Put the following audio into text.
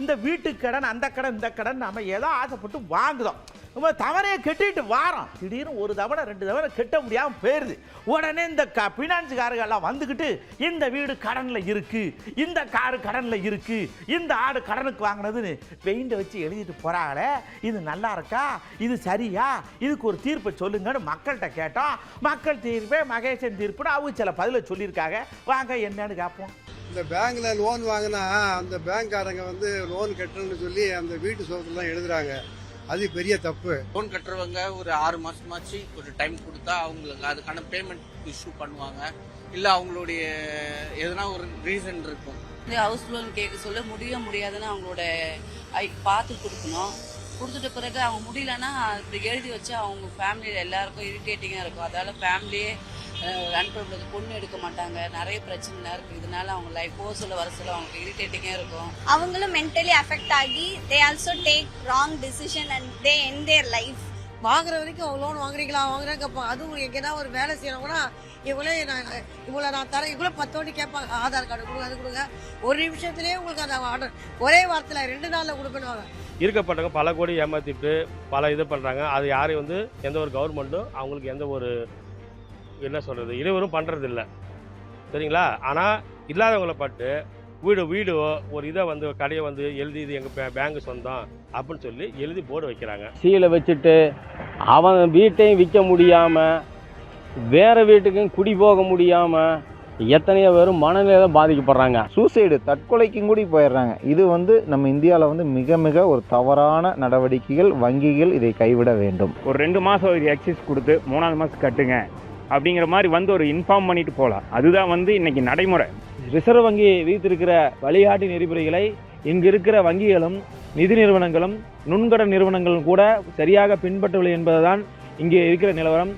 இந்த வீட்டு கடன் அந்த கடன் இந்த கடன் நம்ம ஏதோ ஆசைப்பட்டு வாங்குதோம், நம்ம தவறையை கட்டிட்டு வாரோம். திடீர்னு ஒரு தவணை 2 தவணை கட்ட முடியாமல் போயிடுது. உடனே இந்த ஃபினான்ஸுக்காரர்கள்லாம் வந்துக்கிட்டு இந்த வீடு கடனில் இருக்கு, இந்த காரு கடனில் இருக்கு, இந்த ஆடு கடனுக்கு வாங்கினதுன்னு பெயிண்டை வச்சு எழுதிட்டு போகிறாங்களே, இது நல்லா இருக்கா, இது சரியா, இதுக்கு ஒரு தீர்ப்பை சொல்லுங்கன்னு மக்கள்கிட்ட கேட்டோம். மக்கள் தீர்ப்பே மகேசன் தீர்ப்புன்னு அவங்க சில பதிலை சொல்லியிருக்காங்க. வாங்க என்னன்னு கேட்போம். இந்த பேங்க்ல லோன் வாங்கினா அந்த பேங்க்காரங்க லோன் கட்டணும்னு சொல்லி அந்த வீட்டு சோகத்துலாம் எழுதுறாங்க. அது பெரிய தப்பு. லோன் கட்டுறவங்க ஒரு 6 மாசமாச்சு ஒரு டைம் கொடுத்தா அவங்களுக்கு அதுக்கான பேமெண்ட் இஷ்யூ பண்ணுவாங்க. இல்லை அவங்களுடைய எதனா ஒரு ரீசன் இருக்கும். ஹவுஸ் லோன் கேட்க சொல்ல முடியாதுன்னு அவங்களோட பார்த்து கொடுக்கணும். கொடுத்துட்ட பிறகு அவங்க முடியலன்னா இப்படி எழுதி வச்சு அவங்க ஃபேமிலியில் எல்லாருக்கும் இரிட்டேட்டிங்காக இருக்கும். அதால் ஃபேமிலியே ரன் பண்ணுறது, பொண்ணு எடுக்க மாட்டாங்க, நிறைய பிரச்சனை இருக்குது. இதனால அவங்க லைஃப் போக சொல்ல வர சொல்ல அவங்களுக்கு இரிட்டேட்டிங்காக இருக்கும். அவங்களும் மென்டலி அஃபெக்ட் ஆகி they also take wrong decision and they end their life. வாங்குற வரைக்கும் லோன் வாங்குறீங்களா வாங்குறாங்க கேட்பாங்க. அதுவும் எங்கன்னா ஒரு வேலை செய்யறவங்கன்னா இவ்வளோ நான் தரேன், இவ்வளோ 10 வாட்டி கேட்பாங்க. ஆதார் கார்டு கொடுங்க, அது கொடுங்க. ஒரு நிமிஷத்துலேயே உங்களுக்கு அந்த ஆர்டர் ஒரே வாரத்தில் 2 நாளில் கொடுக்கணுவாங்க. இருக்கப்பட்டவங்க பல கோடி ஏமாற்றிட்டு பல இது பண்ணுறாங்க. அது யாரையும் எந்த ஒரு கவர்மெண்ட்டும் அவங்களுக்கு எந்த ஒரு என்ன சொல்கிறது இடைவரும் பண்ணுறதில்ல, சரிங்களா? ஆனால் இல்லாதவங்கள பட்டு வீடு ஒரு இதை கடையை எழுதி இது எங்கள் பேங்க் சொந்தம் அப்படின்னு சொல்லி எழுதி போர்டு வைக்கிறாங்க. சீலை வச்சுட்டு அவன் வீட்டையும் விற்க முடியாமல் வேறு வீட்டுக்கும் குடி போக முடியாமல் எத்தனையோ பேரும் மனநிலையில் பாதிக்கப்படுறாங்க. சூசைடு தற்கொலைக்கும் கூட போயிடுறாங்க. இது நம்ம இந்தியாவில் மிக மிக ஒரு தவறான நடவடிக்கைகள். வங்கிகள் இதை கைவிட வேண்டும். ஒரு 2 மாதம் ஒரு எக்ஸைஸ் கொடுத்து 3ஆவது மாதம் கட்டுங்க அப்படிங்கிற மாதிரி ஒரு இன்ஃபார்ம் பண்ணிட்டு போகலாம். அதுதான் இன்னைக்கு நடைமுறை. ரிசர்வ் வங்கி விதித்திருக்கிற வழிகாட்டி நெறிமுறைகளை இங்கு இருக்கிற வங்கிகளும் நிதி நிறுவனங்களும் நுண்கடன் நிறுவனங்களும் கூட சரியாக பின்பற்றவில்லை என்பதுதான் இங்கே இருக்கிற நிலவரம்.